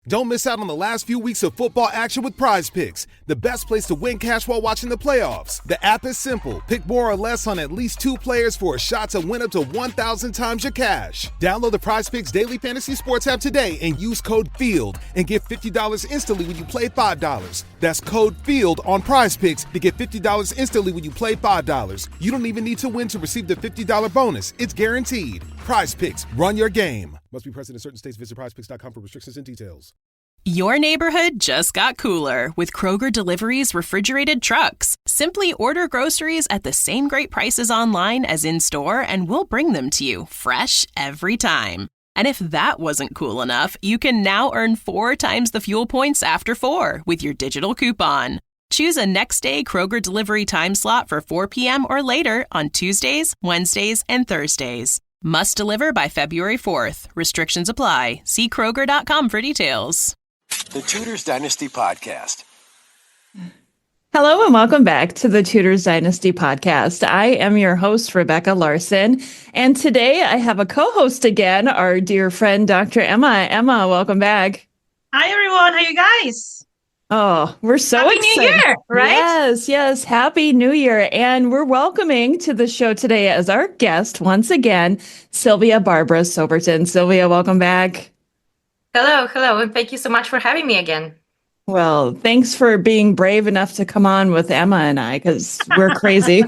Don't miss out on the last few weeks of football action with Prize Picks, the best place to win cash while watching the playoffs. The app is simple. Pick more or less on at least 2 players for a shot to win up to 1,000 times your cash. Download the Prize Picks Daily Fantasy Sports app today and use code FIELD and get $50 instantly when you play $5. That's code FIELD on Prize Picks to get $50 instantly when you play $5. You don't even need to win to receive the $50 bonus. It's guaranteed. Prize Picks. Run your game. Must be present in certain states. Visit prizepicks.com for restrictions and details. Your neighborhood just got cooler with Kroger Delivery's refrigerated trucks. Simply order groceries at the same great prices online as in-store, and we'll bring them to you fresh every time. And if that wasn't cool enough, you can now earn 4 times the fuel points after 4 with your digital coupon. Choose a next-day Kroger Delivery time slot for 4 p.m. or later on Tuesdays, Wednesdays, and Thursdays. Must deliver by February 4th. Restrictions apply. See Kroger.com for details. The Tudors Dynasty Podcast. Hello and welcome back to the Tudors Dynasty Podcast. I am your host, Rebecca Larson, and today I have a co-host again, our dear friend, Dr. Emma. Emma, welcome back. Hi, everyone. How you guys? Oh, we're so Happy excited. New Year, right? Yes. Happy New Year. And we're welcoming to the show today as our guest, once again, Sylvia Barbara Soberton. Sylvia, welcome back. Hello, and thank you so much for having me again. Well, thanks for being brave enough to come on with Emma and I, because we're crazy.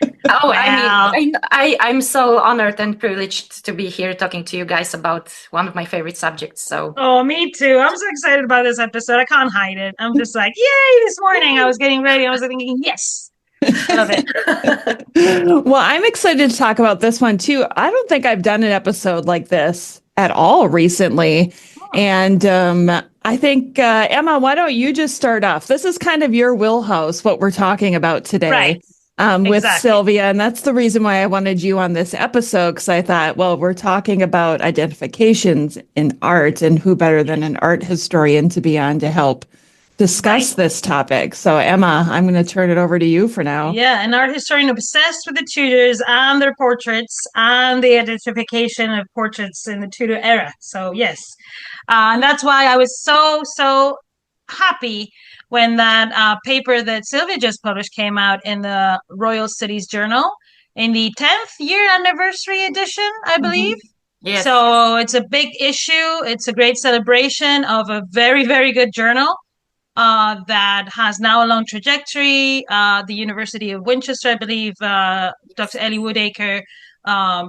Oh, Wow. I mean, I'm so honored and privileged to be here talking to you guys about one of my favorite subjects. So, Oh, me too. I'm so excited about this episode. I can't hide it. I'm just like, yay! This morning I was getting ready. I was thinking, yes, I love it. Well, I'm excited to talk about this one too. I don't think I've done an episode like this at all recently. And I think, Emma, why don't you just start off? This is kind of your wheelhouse, what we're talking about today. Right. With Exactly. Sylvia. And that's the reason why I wanted you on this episode, because I thought, well, we're talking about identifications in art, and who better than an art historian to be on to help discuss this topic. So, Emma, I'm going to turn it over to you for now. Yeah, an art historian obsessed with the Tudors and their portraits and the identification of portraits in the Tudor era. So, yes. And that's why I was so happy when that paper that Sylvia just published came out in the Royal Studies Journal in the 10th year anniversary edition, I believe. yes. So it's a big issue. It's a great celebration of a very, very good journal that has now a long trajectory. The University of Winchester, I believe, Dr. Ellie Woodacre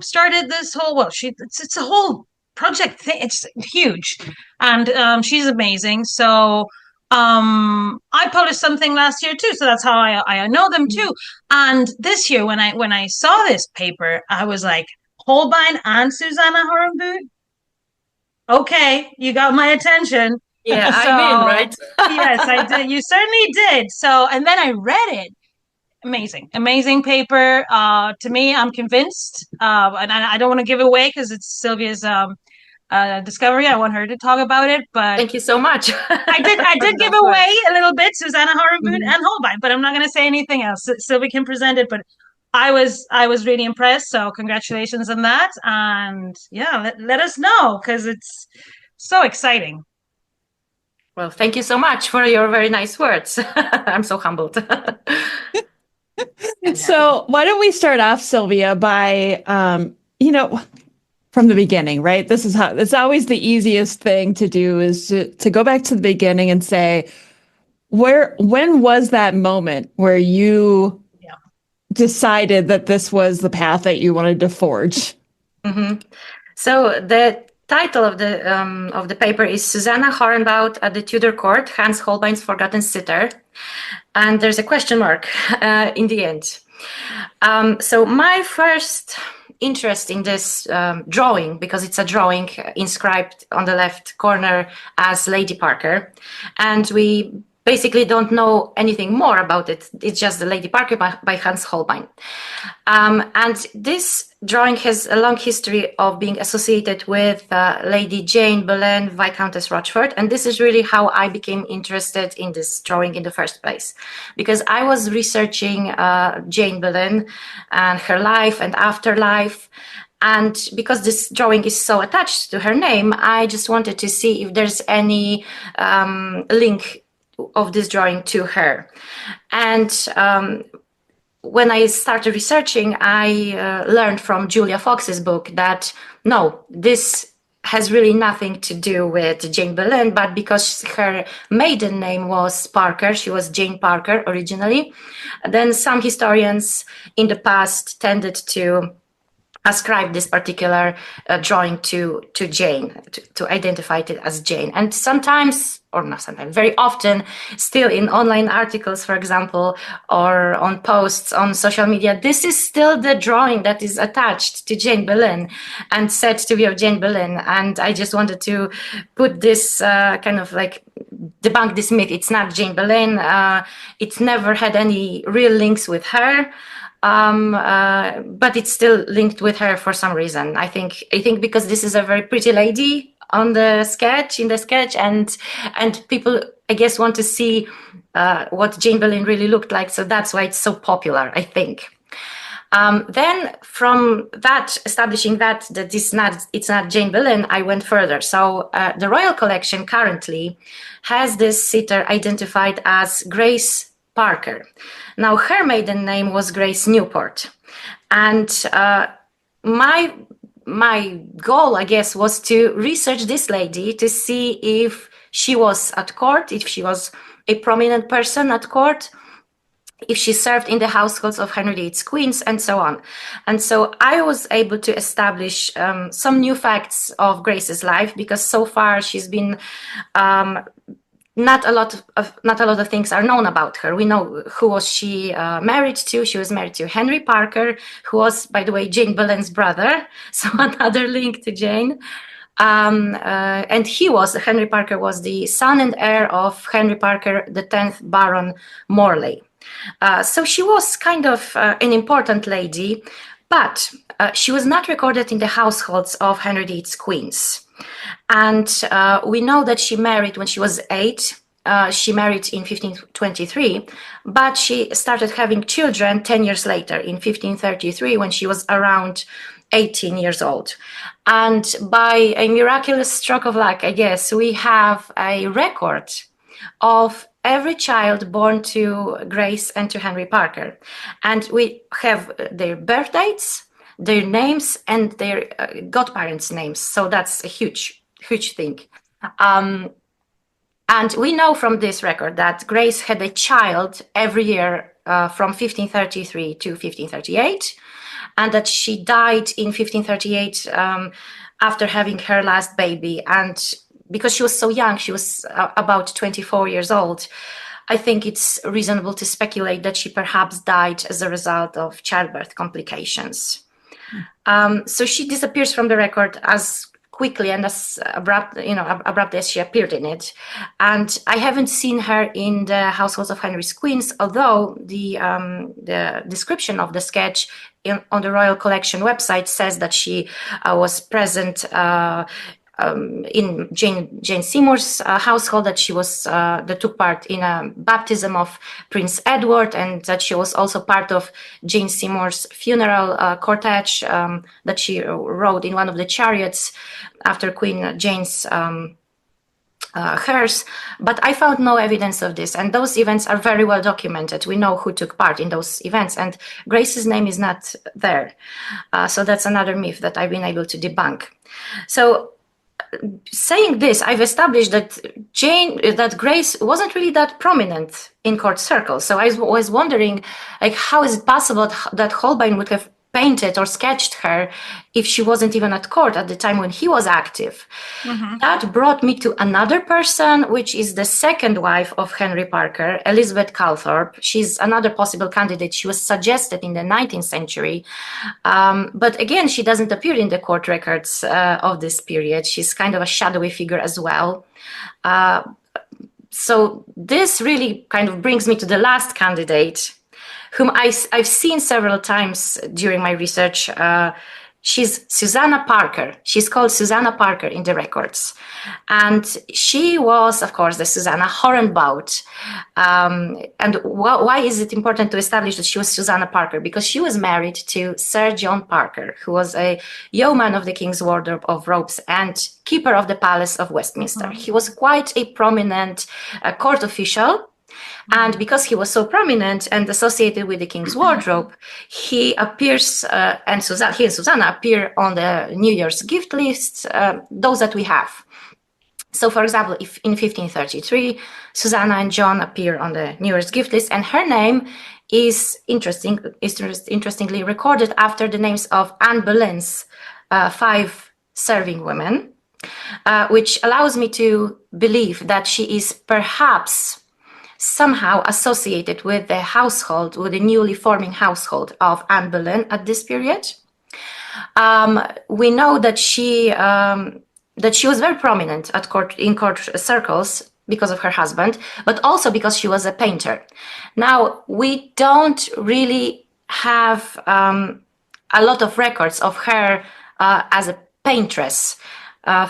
started this whole, it's a whole project thing. It's huge. And she's amazing. So I published something last year too, so that's how I know them too. And this year, when I saw this paper, I was like, Holbein and Susannah Horenbout. Okay, you got my attention. Yeah, So, I'm in, right? Yes, I did. You certainly did. So, and then I read it. Amazing paper. To me, I'm convinced. And I don't want to give it away because it's Sylvia's discovery. I want her to talk about it, but Thank you so much. I did give away a little bit Susannah Horenbout and Holbein, but I'm not going to say anything else. Sylvia can present it, but I was really impressed. So congratulations on that, and yeah, let us know because it's so exciting. Well, thank you so much for your very nice words. I'm so humbled. So why don't we start off, Sylvia, by, from the beginning, right? This is how, it's always the easiest thing to do is to go back to the beginning and say, when was that moment where you decided that this was the path that you wanted to forge? Mm-hmm. So the title of the paper is Susannah Horenbout at the Tudor Court, Hans Holbein's Forgotten Sitter. And there's a question mark in the end. So my first interest in this drawing, because it's a drawing inscribed on the left corner as Lady Parker, and we basically don't know anything more about it. It's just the Lady Parker by Hans Holbein. And this drawing has a long history of being associated with Lady Jane Boleyn, Viscountess Rochford. And this is really how I became interested in this drawing in the first place. Because I was researching Jane Boleyn and her life and afterlife. And because this drawing is so attached to her name, I just wanted to see if there's any link of this drawing to her. And when I started researching, I learned from Julia Fox's book that no, this has really nothing to do with Jane Boleyn, but because her maiden name was Parker, she was Jane Parker originally, then some historians in the past tended to ascribe this particular drawing to Jane, to identify it as Jane. And sometimes, or not sometimes, very often, still in online articles, for example, or on posts on social media, this is still the drawing that is attached to Jane Boleyn and said to be of Jane Boleyn. And I just wanted to put this kind of like debunk this myth. It's not Jane Boleyn. It's never had any real links with her. But it's still linked with her for some reason. I think because this is a very pretty lady in the sketch, and people, I guess, want to see what Jane Boleyn really looked like. So that's why it's so popular, I think. Then from that, establishing that it's not Jane Boleyn, I went further. So the Royal Collection currently has this sitter identified as Grace Parker. Now, her maiden name was Grace Newport. And my goal, I guess, was to research this lady to see if she was at court, if she was a prominent person at court, if she served in the households of Henry VIII's queens, and so on. And so I was able to establish some new facts of Grace's life, because so far she's been not a lot of things are known about her. We know who was she married to. She was married to Henry Parker, who was, by the way, Jane Boleyn's brother. So another link to Jane. And Henry Parker was the son and heir of Henry Parker, the 10th Baron Morley. So she was kind of an important lady, but she was not recorded in the households of Henry VIII's queens. And we know that she married when she was 8. She married in 1523, but she started having children 10 years later, in 1533, when she was around 18 years old. And by a miraculous stroke of luck, I guess, we have a record of every child born to Grace and to Henry Parker. And we have their birth dates, their names, and their godparents' names. So that's a huge thing. And we know from this record that Grace had a child every year from 1533 to 1538, and that she died in 1538 after having her last baby. And because she was so young, she was about 24 years old, I think it's reasonable to speculate that she perhaps died as a result of childbirth complications. So she disappears from the record as quickly and as abruptly as she appeared in it. And I haven't seen her in the households of Henry's queens, although the description of the sketch on the Royal Collection website says that she was present in Jane Seymour's household, that she was that took part in a baptism of Prince Edward, and that she was also part of Jane Seymour's funeral cortege that she rode in one of the chariots after Queen Jane's hearse. But I found no evidence of this, and those events are very well documented. We know who took part in those events, and Grace's name is not there. So that's another myth that I've been able to debunk. So saying this, I've established that Grace wasn't really that prominent in court circles. So I was wondering, like, how is it possible that Holbein would have painted or sketched her if she wasn't even at court at the time when he was active? Mm-hmm. That brought me to another person, which is the second wife of Henry Parker, Elizabeth Calthorpe. She's another possible candidate. She was suggested in the 19th century. But again, she doesn't appear in the court records of this period. She's kind of a shadowy figure as well. So this really kind of brings me to the last candidate, whom I've seen several times during my research she's Susannah Parker. She's called Susannah Parker in the records. And she was, of course, the Susannah Horenbout. And why is it important to establish that she was Susannah Parker? Because she was married to Sir John Parker, who was a yeoman of the King's Wardrobe of Robes and keeper of the Palace of Westminster. He was quite a prominent court official. And because he was so prominent and associated with the King's Wardrobe, he appears, and he and Susannah appear on the New Year's gift lists, those that we have. So, for example, if in 1533, Susannah and John appear on the New Year's gift list, and her name is interestingly recorded after the names of Anne Boleyn's 5 serving women, which allows me to believe that she is perhaps somehow associated with the household, with the newly forming household of Anne Boleyn at this period. We know that she was very prominent in court circles because of her husband, but also because she was a painter. Now, we don't really have a lot of records of her as a paintress.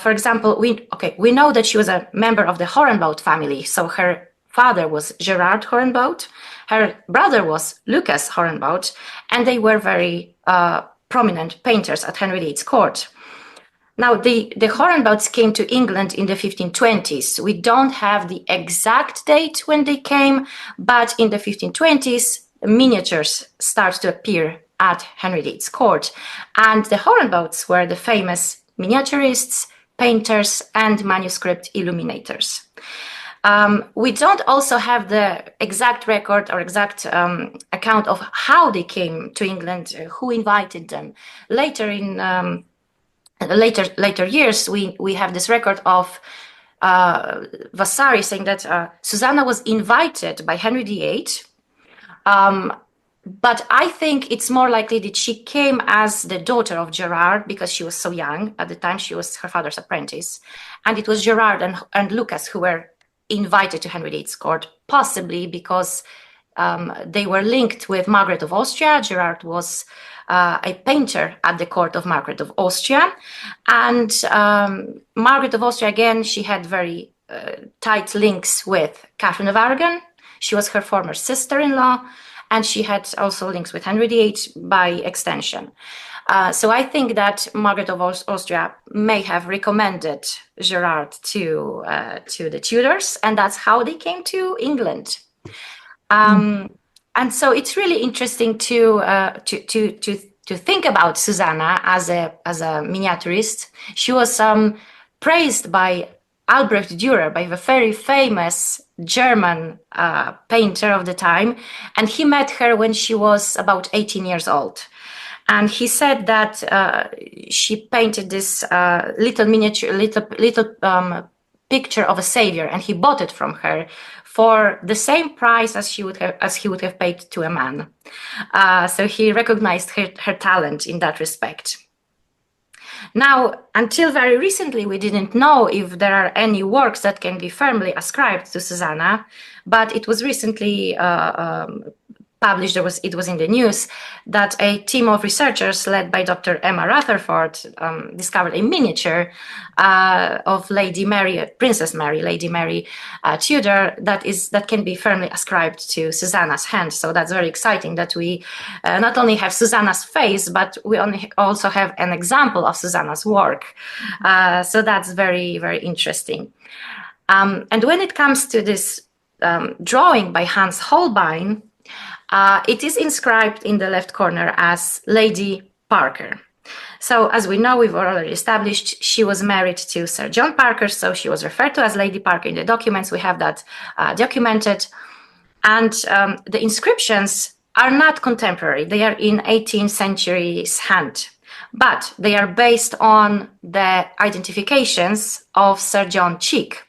For example, we know that she was a member of the Horenbout family, so her father was Gerard Horenbout, her brother was Lucas Horenbout, and they were very prominent painters at Henry VIII's court. Now, the Horenbouts came to England in the 1520s. We don't have the exact date when they came, but in the 1520s, miniatures start to appear at Henry VIII's court. And the Horenbouts were the famous miniaturists, painters, and manuscript illuminators. We don't also have the exact record or exact account of how they came to England, who invited them. Later in later years, we have this record of Vasari saying that Susannah was invited by Henry VIII, but I think it's more likely that she came as the daughter of Gerard because she was so young. At the time, she was her father's apprentice. And it was Gerard and Lucas who were invited to Henry VIII's court, possibly because they were linked with Margaret of Austria. Gerard was a painter at the court of Margaret of Austria. And Margaret of Austria, again, she had very tight links with Catherine of Aragon. She was her former sister-in-law, and she had also links with Henry VIII by extension. So I think that Margaret of Austria may have recommended Gerard to the Tudors, and that's how they came to England. And so it's really interesting to think about Susannah as a miniaturist. She was praised by Albrecht Dürer, by the very famous German painter of the time, and he met her when she was about 18 years old. And he said that she painted this little picture of a savior, and he bought it from her for the same price as he would have paid to a man. So he recognized her talent in that respect. Now, until very recently, we didn't know if there are any works that can be firmly ascribed to Susannah, but it was recently published, it was in the news, that a team of researchers led by Dr. Emma Rutherford discovered a miniature of Lady Mary, Princess Mary, Lady Mary Tudor, that can be firmly ascribed to Susannah's hand. So that's very exciting that we not only have Susannah's face, but we also have an example of Susannah's work. So that's very, very interesting. And when it comes to this drawing by Hans Holbein, it is inscribed in the left corner as Lady Parker. So as we know, we've already established, she was married to Sir John Parker, so she was referred to as Lady Parker in the documents. We have that documented. And the inscriptions are not contemporary. They are in 18th century's hand, but they are based on the identifications of Sir John Cheek,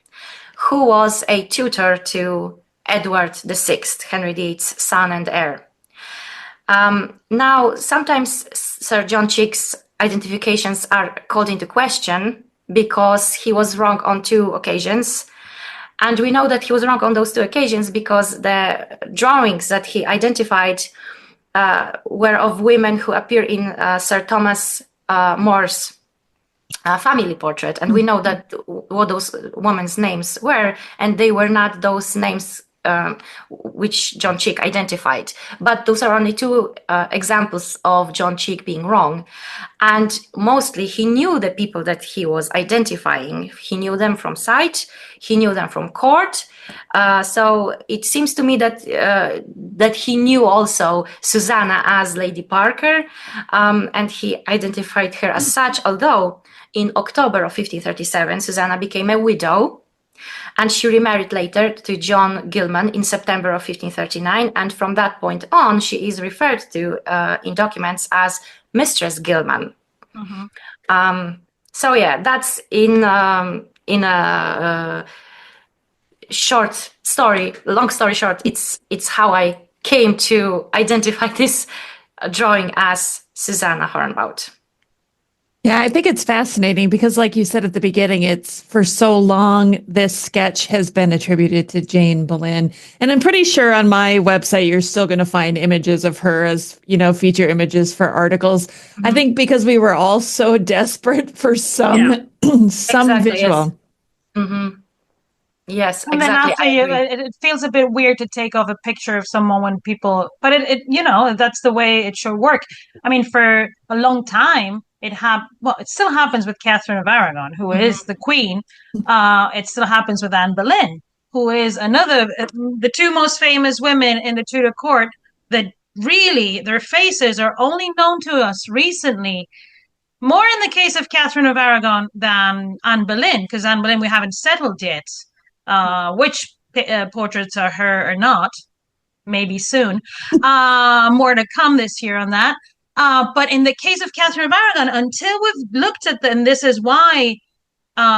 who was a tutor to Edward VI, Henry VIII's son and heir. Now, sometimes Sir John Cheek's identifications are called into question because he was wrong on 2 occasions. And we know that he was wrong on those 2 occasions because the drawings that he identified were of women who appear in Sir Thomas More's family portrait, and we know that what those women's names were, and they were not those names which John Cheek identified. But those are only two examples of John Cheek being wrong. And mostly he knew the people that he was identifying. He knew them from sight, he knew them from court. So it seems to me that that he knew also Susannah as Lady Parker, and he identified her as such, although in October of 1537, Susannah became a widow, and she remarried later to John Gilman in September of 1539. And from that point on, she is referred to in documents as Mistress Gilman. So yeah, that's in a short story, long story short, it's how I came to identify this drawing as Susannah Horenbout. Yeah, I think it's fascinating because, like you said at the beginning, it's for so long this sketch has been attributed to Jane Boleyn. And I'm pretty sure on my website, you're still going to find images of her as, you know, feature images for articles. I think because we were all so desperate for some visual. Yes. Yes, and exactly. then after it feels a bit weird to take off a picture of someone when people, but it you know, that's the way it should work. I mean, for a long time, it still happens with Catherine of Aragon, who is the queen. It still happens with Anne Boleyn, who is the two most famous women in the Tudor court that really their faces are only known to us recently. More in the case of Catherine of Aragon than Anne Boleyn, because Anne Boleyn we haven't settled yet. Which portraits are her or not, maybe soon. More to come this year on that. But in the case of Catherine of Aragon, until we've looked at them, this is why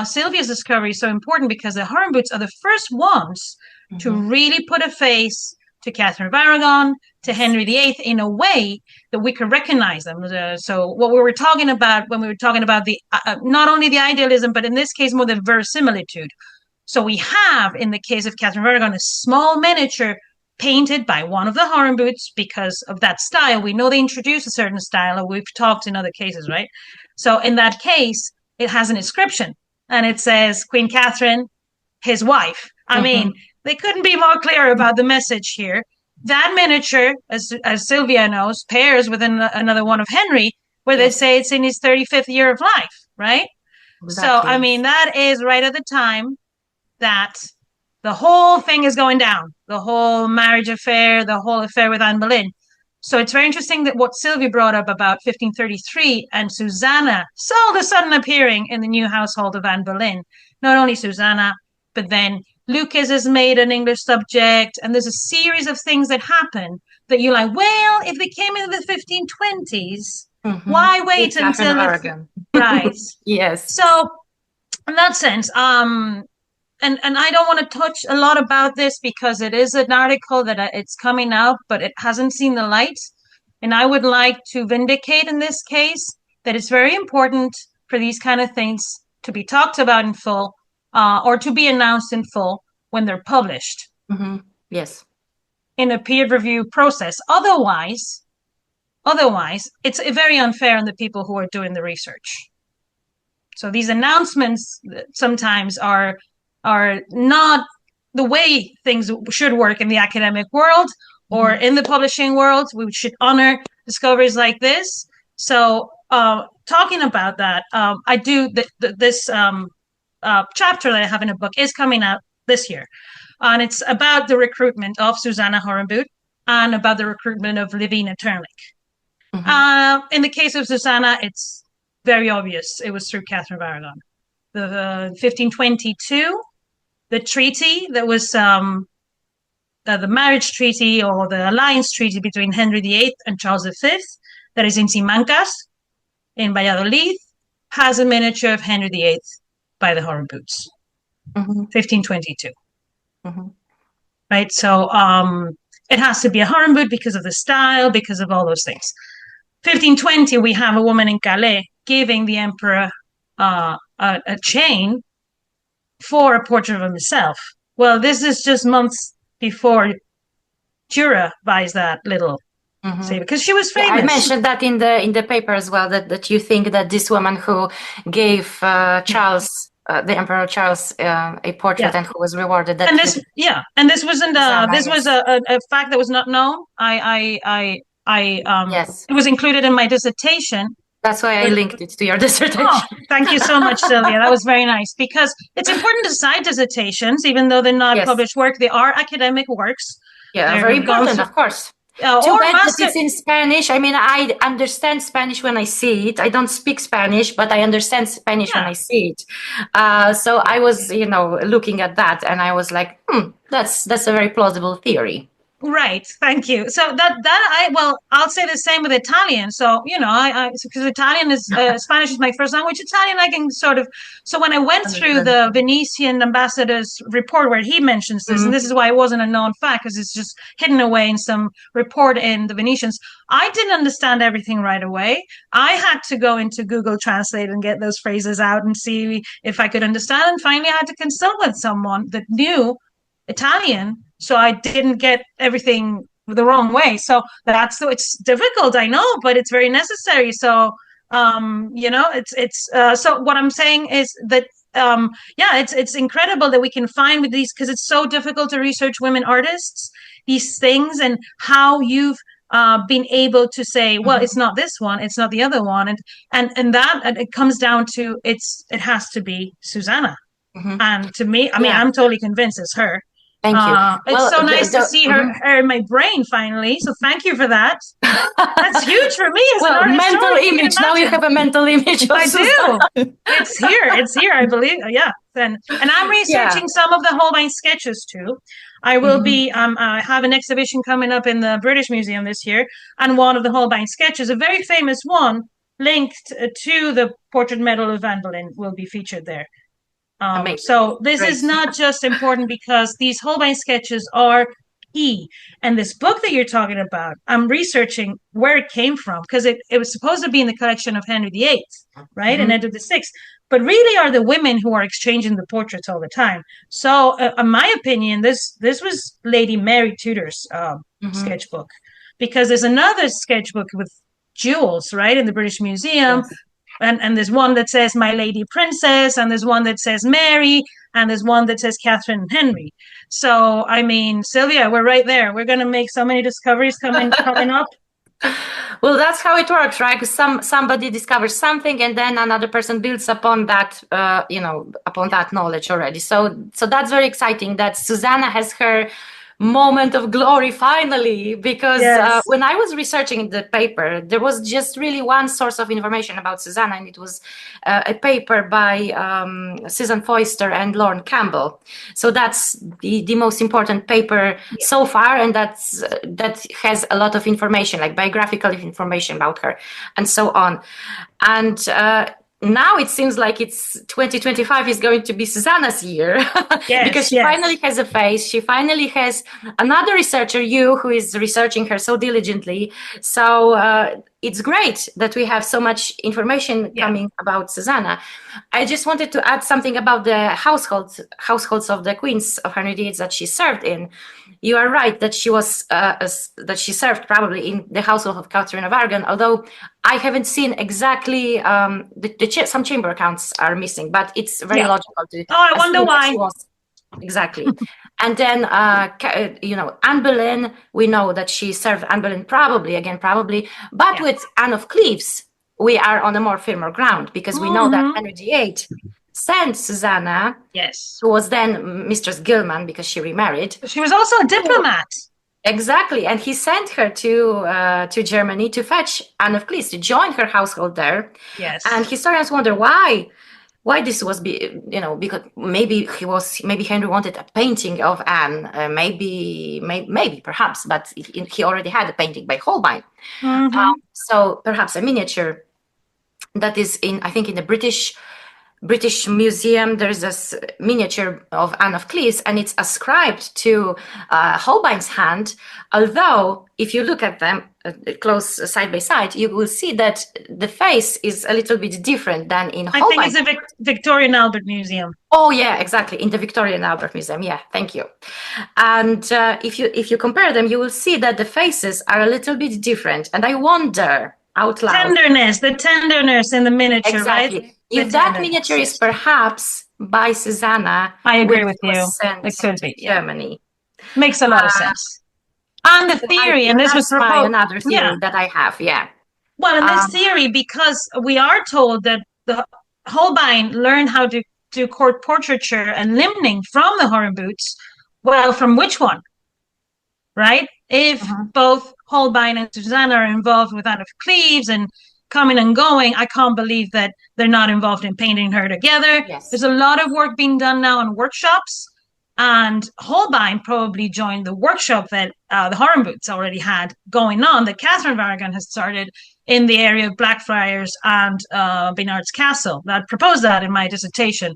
Sylvia's discovery is so important, because the Horenbouts are the first ones to really put a face to Catherine of Aragon, to Henry VIII, in a way that we can recognize them. So what we were talking about when we were talking about the not only the idealism, but in this case more the verisimilitude. So we have, in the case of Catherine of Aragon, a small miniature painted by one of the Horenbouts because of that style. We know they introduced a certain style, and we've talked in other cases, right? So in that case, it has an inscription, and it says, Queen Catherine, his wife. I mean, they couldn't be more clear about the message here. That miniature, as Sylvia knows, pairs with another one of Henry, where they say it's in his 35th year of life, right? Exactly. So, I mean, that is right at the time that the whole thing is going down, the whole marriage affair, the whole affair with Anne Boleyn. So it's very interesting that what Sylvia brought up about 1533 and Susannah so all of a sudden appearing in the new household of Anne Boleyn. Not only Susannah, but then Lucas is made an English subject, and there's a series of things that happen that you're like, well, if they came in the 1520s, why wait until Aragon? Right. Yes. So in that sense, and I don't want to touch a lot about this because it is an article that it's coming out, but it hasn't seen the light. And I would like to vindicate in this case that it's very important for these kind of things to be talked about in full, or to be announced in full when they're published. Yes. In a peer review process. Otherwise, it's very unfair on the people who are doing the research. So these announcements sometimes are not the way things should work in the academic world or in the publishing world. We should honor discoveries like this. So talking about that, I do this chapter that I have in a book is coming out this year. And it's about the recruitment of Susannah Horenbout and about the recruitment of Livina Turnlich. In the case of Susannah, it's very obvious. It was through Catherine of Aragon. The 1522, the treaty that was the marriage treaty or the alliance treaty between Henry VIII and Charles V, that is in Simancas, in Valladolid, has a miniature of Henry VIII by the Horenbouts. 1522. Right? So it has to be a Horenbout because of the style, because of all those things. 1520, we have a woman in Calais giving the emperor a chain for a portrait of himself. Well, this is just months before Jura buys that little say, because she was Yeah, famous. I mentioned that in the paper as well, that you think that this woman who gave Charles, the Emperor Charles, a portrait and who was rewarded. That and this, and this wasn't this was a fact that was not known. Yes. It was included in my dissertation. That's why I linked it to your dissertation. Oh, thank you so much, Sylvia. That was very nice, because it's important to cite dissertations, even though they're not published work. They are academic works. Yeah, they're very important, of course. Too bad that it's in Spanish. I mean, I understand Spanish when I see it. I don't speak Spanish, but I understand Spanish when I see it. So I was, looking at that, and I was like, that's a very plausible theory. Right. Thank you. So I'll say the same with Italian. So, because Italian is, Spanish is my first language. Italian, I can so when I went through the Venetian ambassador's report where he mentions this, and this is why it wasn't a known fact, because it's just hidden away in some report in the Venetians, I didn't understand everything right away. I had to go into Google Translate and get those phrases out and see if I could understand. And finally, I had to consult with someone that knew Italian, so I didn't get everything the wrong way. So it's difficult, I know, but it's very necessary. So so what I'm saying is that it's incredible that we can find with these, because it's so difficult to research women artists, these things, and how you've been able to say, well, it's not this one, it's not the other one, and that it comes down to it has to be Susannah. And to me, I'm totally convinced it's her. Thank you. It's so nice to see her in my brain finally. So thank you for that. That's huge for me. Mental image. Now you have a mental image. I do. It's here. I believe. Yeah. And I'm researching some of the Holbein sketches too. I will be. I have an exhibition coming up in the British Museum this year, and one of the Holbein sketches, a very famous one, linked to the Portrait Medal of Anne Boleyn, will be featured there. So this is not just important because these Holbein sketches are key. And this book that you're talking about, I'm researching where it came from, because it was supposed to be in the collection of Henry VIII, right? And Edward VI. But really are the women who are exchanging the portraits all the time. So in my opinion, this was Lady Mary Tudor's sketchbook, because there's another sketchbook with jewels, right, in the British Museum. Yes. And there's one that says My Lady Princess, and there's one that says Mary, and there's one that says Catherine and Henry. So, I mean, Sylvia, we're right there. We're going to make so many discoveries coming up. Well, that's how it works, right? Because somebody discovers something, and then another person builds upon that, upon that knowledge already. So that's very exciting that Susannah has her moment of glory finally, because when I was researching the paper, there was just really one source of information about Susannah, and it was a paper by Susan Foister and Lauren Campbell. So that's the most important paper so far, and that has a lot of information, like biographical information about her and so on. And now it seems like it's 2025 is going to be Susannah's year, because she finally has a face. She finally has another researcher, who is researching her so diligently. So it's great that we have so much information coming about Susannah. I just wanted to add something about the households of the queens of Henry VIII that she served in. You are right that she was that she served probably in the household of Catherine of Aragon, although I haven't seen exactly some chamber accounts are missing, but it's very logical to. Oh, I wonder why. Exactly. And then, Anne Boleyn, we know that she served Anne Boleyn probably, but with Anne of Cleves, we are on a more firmer ground, because we know that Henry VIII sent Susannah, who was then Mistress Gilman because she remarried. She was also a diplomat. Exactly, and he sent her to Germany to fetch Anne of Cleves, to join her household there. Yes, and historians wonder why this was, because maybe Henry wanted a painting of Anne, maybe perhaps, but he already had a painting by Holbein, so perhaps a miniature that is in the British British Museum, there's this miniature of Anne of Cleves, and it's ascribed to Holbein's hand. Although, if you look at them close side by side, you will see that the face is a little bit different than in Holbein. I think it's a Victoria and Albert Museum. Oh yeah, exactly, in the Victoria and Albert Museum. Yeah, thank you. And if you compare them, you will see that the faces are a little bit different. And I wonder out loud. The tenderness in the miniature, exactly. Right? If that miniature is perhaps by Susannah, I agree with you. It could be Germany. Makes a lot of sense. And the theory, and this was another theory that I have. Yeah. Well, in this theory, because we are told that the Holbein learned how to do court portraiture and limning from the Horenbouts. Well, from which one? Right? If both Holbein and Susannah are involved with Anne of Cleves and coming and going, I can't believe that they're not involved in painting her together. Yes. There's a lot of work being done now in workshops, and Holbein probably joined the workshop that the Horenbouts already had going on, that Catherine of Aragon has started in the area of Blackfriars and Baynard's Castle. I proposed that in my dissertation.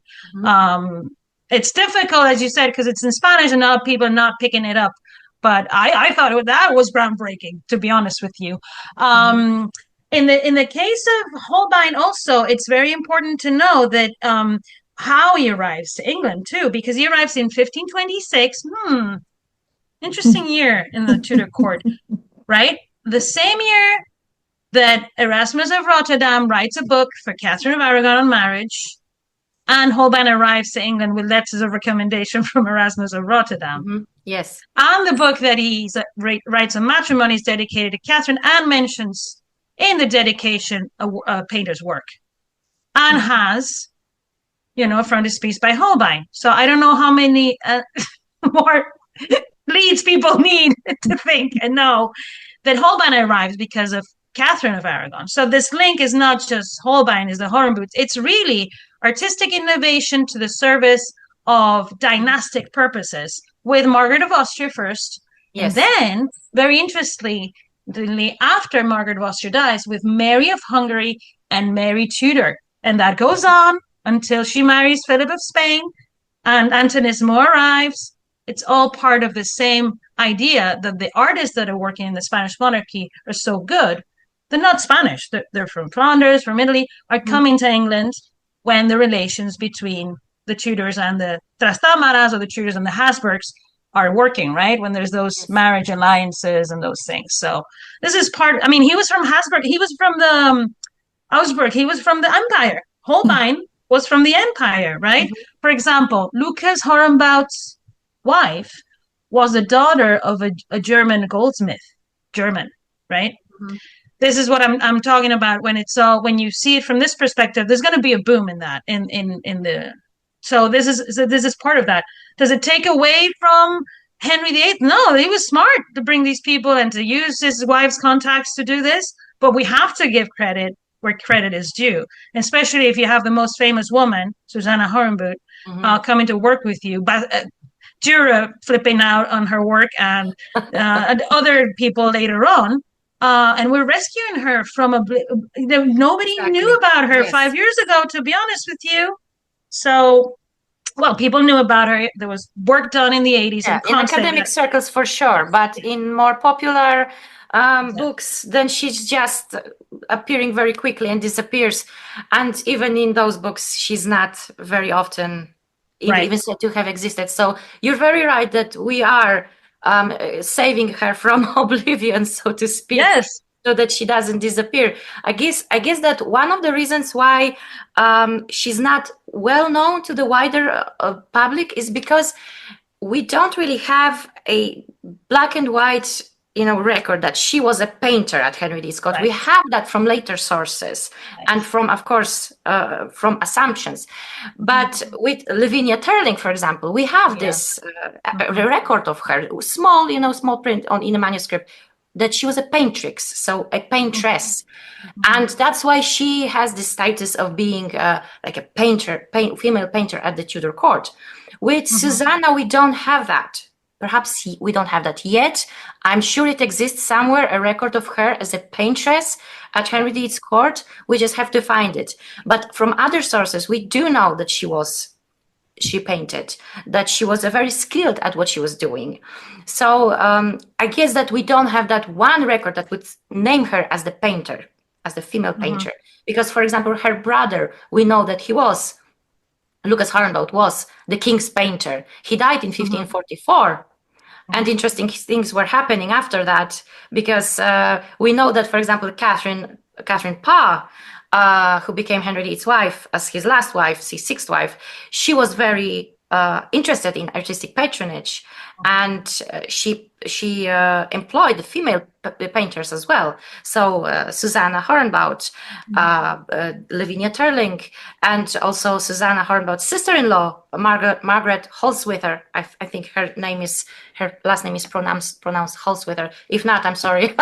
It's difficult, as you said, because it's in Spanish and now people are not picking it up. But I thought that was groundbreaking, to be honest with you. In the case of Holbein also, it's very important to know that how he arrives to England too, because he arrives in 1526. Interesting year in the Tudor court, right? The same year that Erasmus of Rotterdam writes a book for Catherine of Aragon on marriage, and Holbein arrives to England with letters of recommendation from Erasmus of Rotterdam. Yes. And the book that he writes on matrimony is dedicated to Catherine and mentions in the dedication a painter's work, and has, a frontispiece by Holbein. So I don't know how many more leads people need to think and know that Holbein arrives because of Catherine of Aragon. So this link is not just Holbein is the Horenbouts. It's really artistic innovation to the service of dynastic purposes with Margaret of Austria first. Yes. And then, very interestingly, after Margaret of Austria dies, with Mary of Hungary and Mary Tudor. And that goes on until she marries Philip of Spain and Antonismo arrives. It's all part of the same idea that the artists that are working in the Spanish monarchy are so good. They're not Spanish. They're from Flanders, from Italy, are coming to England when the relations between the Tudors and the Trastámaras, or the Tudors and the Habsburgs, are working, right? When there's those marriage alliances and those things. So this is he was from Habsburg. He was from the Augsburg. He was from the Empire. Holbein was from the Empire, right? For example, Lucas Horenbout's wife was the daughter of a German goldsmith. German, right? This is what I'm talking about when you see it from this perspective. There's going to be a boom in that so this is part of that. Does it take away from Henry VIII? No, he was smart to bring these people and to use his wife's contacts to do this. But we have to give credit where credit is due, especially if you have the most famous woman, Susannah Horenbout, coming to work with you. But Jura flipping out on her work and other people later on. And we're rescuing her from nobody knew about her 5 years ago, to be honest with you. So, people knew about her. There was work done in the 80s. Yeah, in academic circles for sure, but in more popular books, then she's just appearing very quickly and disappears. And even in those books, she's not very often even said to have existed. So you're very right that we are saving her from oblivion, so to speak. Yes. So that she doesn't disappear. I guess that one of the reasons why she's not well known to the wider public is because we don't really have a black and white, record that she was a painter at Henry D. Scott. We have that from later sources and from, of course, from assumptions. But with Lavinia Turling, for example, we have this record of her, small print in a manuscript, that she was a paintrix, so a paintress. And that's why she has the status of being like a painter, female painter at the Tudor court. With Susannah, we don't have that. perhaps we don't have that yet. I'm sure it exists somewhere, a record of her as a paintress at Henry VIII's court. We just have to find it. But from other sources, we do know that she painted, that she was very skilled at what she was doing. So I guess that we don't have that one record that would name her as the painter, as the female painter. Because, for example, her brother, we know that Lucas Horenbout was the king's painter. He died in 1544. And interesting things were happening after that, because we know that, for example, Catherine Parr, who became Henry VIII's wife as his last wife, his sixth wife, she was very interested in artistic patronage, and she employed the female painters as well. So Susannah Horenbout, Lavinia Turling, and also Susannah Horenbout's sister-in-law, Margaret Holswither. I think her last name is pronounced Holswither. If not, I'm sorry.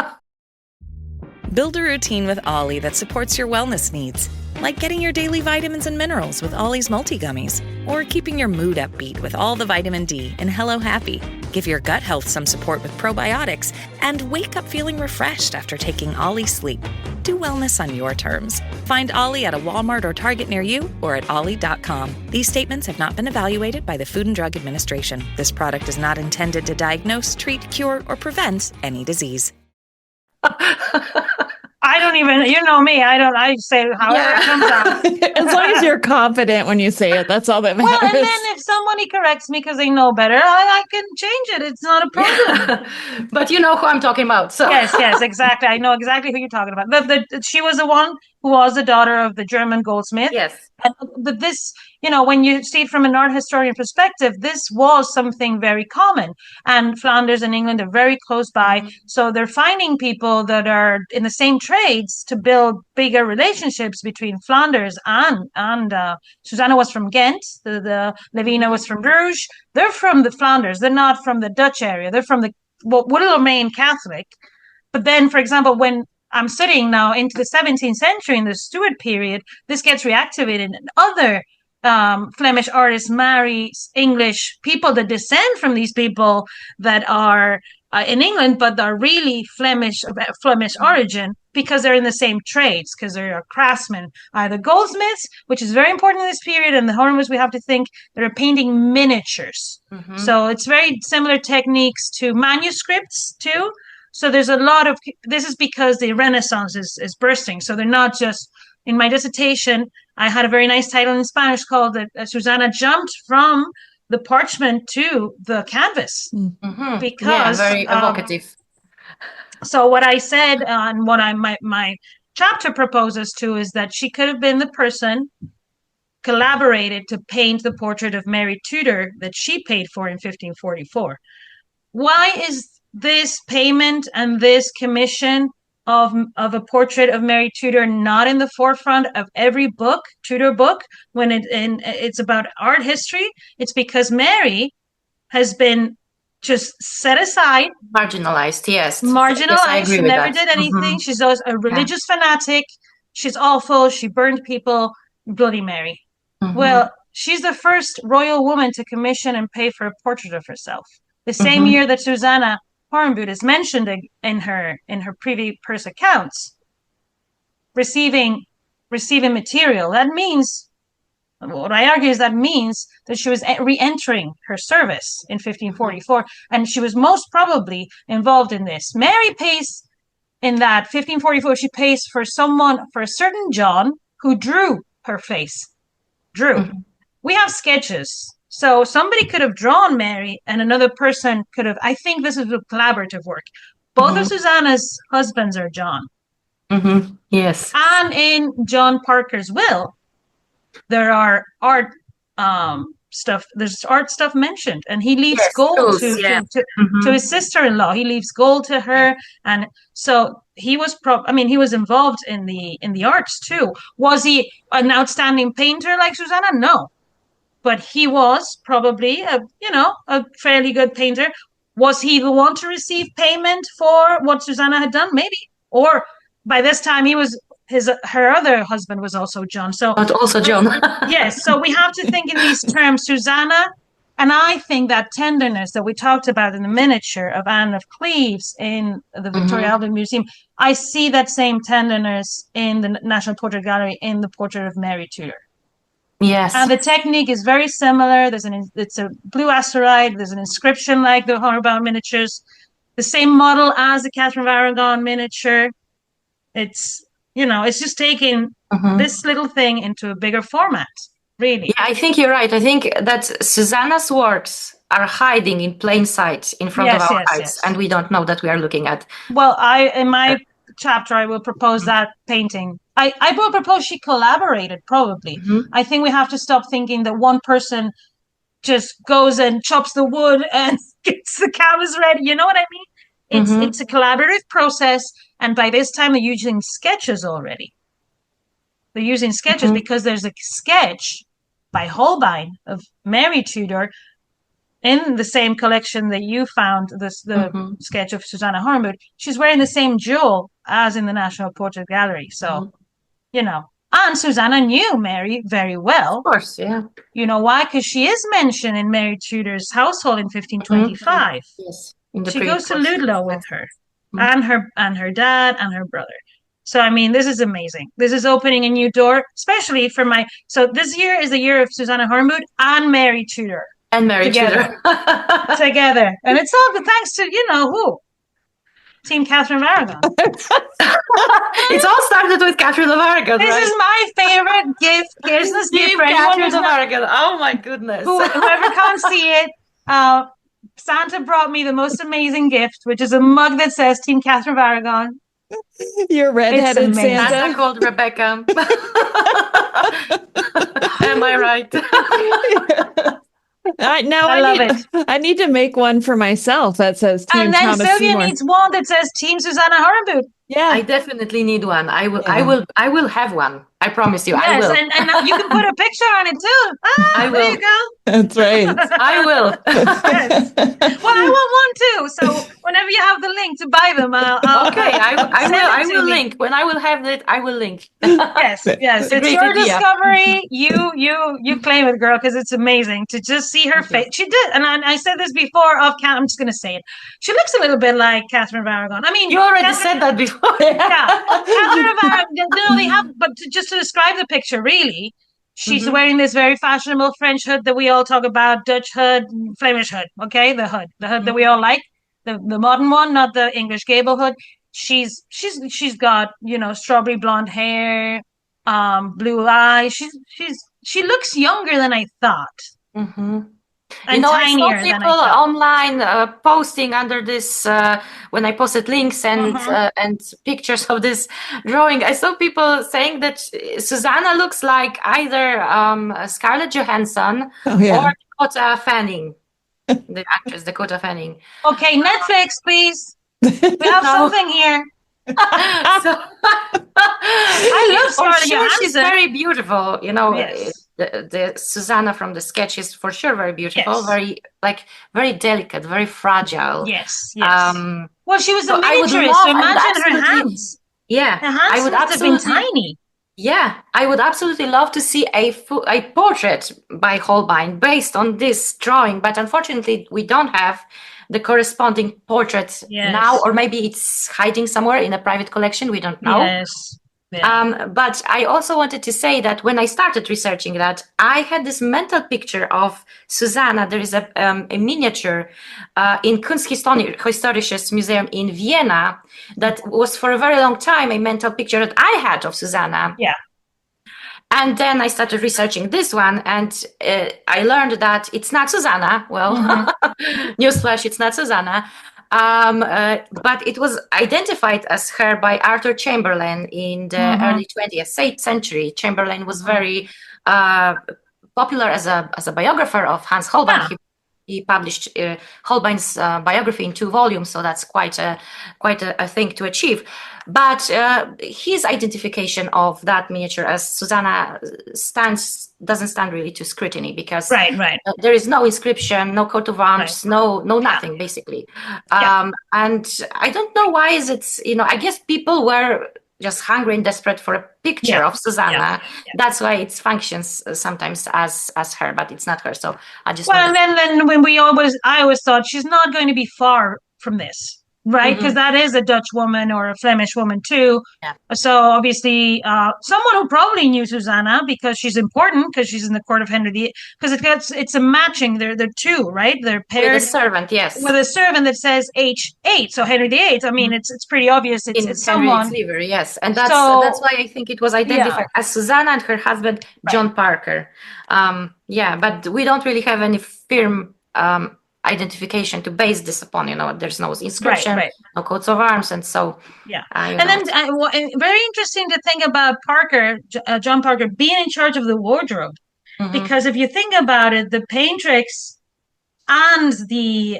Build a routine with Ollie that supports your wellness needs, like getting your daily vitamins and minerals with Ollie's multi-gummies, or keeping your mood upbeat with all the vitamin D in Hello Happy. Give your gut health some support with probiotics, and wake up feeling refreshed after taking Ollie Sleep. Do wellness on your terms. Find Ollie at a Walmart or Target near you, or at ollie.com. These statements have not been evaluated by the Food and Drug Administration. This product is not intended to diagnose, treat, cure, or prevent any disease. I don't even, you know me, I say however it comes out. As long as you're confident when you say it, that's all that matters. Well, and then if somebody corrects me because they know better, I can change it. It's not a problem. But you know who I'm talking about. So Yes, exactly. I know exactly who you're talking about. She was the one who was the daughter of the German goldsmith. Yes. But this, when you see it from an art historian perspective, this was something very common. And Flanders and England are very close by. So they're finding people that are in the same trades to build bigger relationships between Flanders and Susannah was from Ghent. The Lavina was from Bruges. They're from the Flanders. They're not from the Dutch area. They're from would remain Catholic. But then, for example, when I'm studying now into the 17th century in the Stuart period, this gets reactivated, and other Flemish artists marry English people that descend from these people that are in England, but are really Flemish origin, because they're in the same trades, because they're craftsmen, either goldsmiths, which is very important in this period, and the Horenbouts, we have to think they're painting miniatures. So it's very similar techniques to manuscripts too. So there's a lot of, this is because the Renaissance is bursting. So they're not just, in my dissertation, I had a very nice title in Spanish called Susannah jumped from the parchment to the canvas. Because very evocative. So what I said, and what my chapter proposes to, is that she could have been the person collaborated to paint the portrait of Mary Tudor that she paid for in 1544. Why is this payment and this commission of a portrait of Mary Tudor not in the forefront of every Tudor book, when it's about art history? It's because Mary has been just set aside, marginalized. Yes, she never did anything. She's a religious fanatic. She's awful. She burned people. Bloody Mary. Well, she's the first royal woman to commission and pay for a portrait of herself. The same year that Susannah Horenbout is mentioned in her privy purse accounts, receiving material. That means, what I argue is that means that she was re-entering her service in 1544, and she was most probably involved in this. Mary pays in that 1544. She pays for a certain John who drew her face. We have sketches. So somebody could have drawn Mary, and another person could have. I think this is a collaborative work. Both of Susannah's husbands are John. Yes. And in John Parker's will, there are art stuff. There's art stuff mentioned, and he leaves gold to his sister-in-law. He leaves gold to her, and so he was. He was involved in the arts too. Was he an outstanding painter like Susannah? No. But he was probably a fairly good painter. Was he the one to receive payment for what Susannah had done? Maybe. Or by this time her other husband was also John. So but also John. Yes. So we have to think in these terms. Susannah And I think that tenderness that we talked about in the miniature of Anne of Cleves in the Victoria Albert Museum, I see that same tenderness in the National Portrait Gallery in the portrait of Mary Tudor. Yes. And the technique is very similar. It's a blue asterite. There's an inscription like the Horenbout miniatures, the same model as the Catherine of Aragon miniature. It's, it's just taking this little thing into a bigger format. Really? Yeah, I think you're right. I think that Susannah's works are hiding in plain sight in front of our eyes, and we don't know that we are looking at. Well, in my chapter, I will propose that painting. I will propose she collaborated, probably. I think we have to stop thinking that one person just goes and chops the wood and gets the canvas ready. You know what I mean? It's a collaborative process, and by this time, they're using sketches already. They're using sketches because there's a sketch by Holbein of Mary Tudor in the same collection that you found, the sketch of Susannah Horenbout. She's wearing the same jewel as in the National Portrait Gallery. So, and Susannah knew Mary very well. Of course, yeah. You know why? Because she is mentioned in Mary Tudor's household in 1525. Yes. She goes to Ludlow with her, and her dad and her brother. So, I mean, this is amazing. This is opening a new door, especially for so this year is the year of Susannah Horenbout and Mary Tudor. And Mary Tudor. Together. And it's all thanks to, who? Team Catherine of Aragon. It's all started with Catherine of Aragon, This is my favorite gift. Here's this gift for Catherine of Aragon. Oh, my goodness. Whoever can't see it, Santa brought me the most amazing gift, which is a mug that says Team Catherine of Aragon. You're redheaded Santa. Santa called Rebecca. Am I right? I love it. I need to make one for myself that says Team and then Thomas Sylvia Seymour. needs one that says Team Susannah Horenbout. Yeah, I definitely need one. I will have one. I promise you. Yes, I will. and you can put a picture on it too. I will. There you go. That's right. I will. Yes. Well, I want one too. So whenever you have the link to buy them, I'll okay. I will me. link when I will have it. I will link. Yes. It's your idea. discovery. You claim it, girl, because it's amazing to just see her face. She did, and I said this before off camera. I'm just going to say it. She looks a little bit like Catherine of Aragon. I mean, you already said that before. Yeah, Catherine of Aragon. They have, but just to describe the picture, really, she's wearing this very fashionable French hood that we all talk about, Dutch hood, Flemish hood. Okay, the hood that we all like, the modern one, not the English gable hood. She's got strawberry blonde hair, blue eyes. She looks younger than I thought. And I saw tinier people online posting under this when I posted links and pictures of this drawing. I saw people saying that Susannah looks like either Scarlett Johansson or Dakota Fanning, the actress Dakota Fanning. Okay, Netflix, please. We have something here. I love Scarlett Johansson. She's very beautiful. Yes. The Susannah from the sketch is for sure very beautiful, very delicate, very fragile. Yes. Well, she was a miniaturist, so imagine her hands. Yeah, her hands must have been tiny. Yeah, I would absolutely love to see a portrait by Holbein based on this drawing, but unfortunately we don't have the corresponding portrait now, or maybe it's hiding somewhere in a private collection. We don't know. Yes. Yeah. But I also wanted to say that when I started researching that, I had this mental picture of Susannah. There is a miniature in Kunsthistorisches Museum in Vienna that was for a very long time a mental picture that I had of Susannah. Yeah. And then I started researching this one, and I learned that it's not Susannah. Well, newsflash, it's not Susannah. But it was identified as her by Arthur Chamberlain in the early 20th century. Chamberlain was very popular as a biographer of Hans Holbein. He published Holbein's biography in 2 volumes, so that's quite a thing to achieve. But his identification of that miniature as Susannah doesn't stand really to scrutiny, because there is no inscription, no coat of arms, no nothing basically. And I don't know why is it. I guess people were just hungry and desperate for a picture of Susannah. That's why it functions sometimes as her, but it's not her. So I just and then when I always thought she's not going to be far from this. Right, because that is a Dutch woman or a Flemish woman too. Yeah. So obviously, someone who probably knew Susannah because she's important because she's in the court of Henry VIII. Because it's a matching. They're two, right? They're paired with a servant, yes, with a servant that says H8. So Henry VIII. I mean, it's pretty obvious. It's someone. Liver, yes, and that's why I think it was identified as Susannah and her husband John Parker. But we don't really have any firm identification to base this upon. There's no inscription, no coats of arms, and so then very interesting to think about Parker, John Parker, being in charge of the wardrobe, because if you think about it, the paintrix and the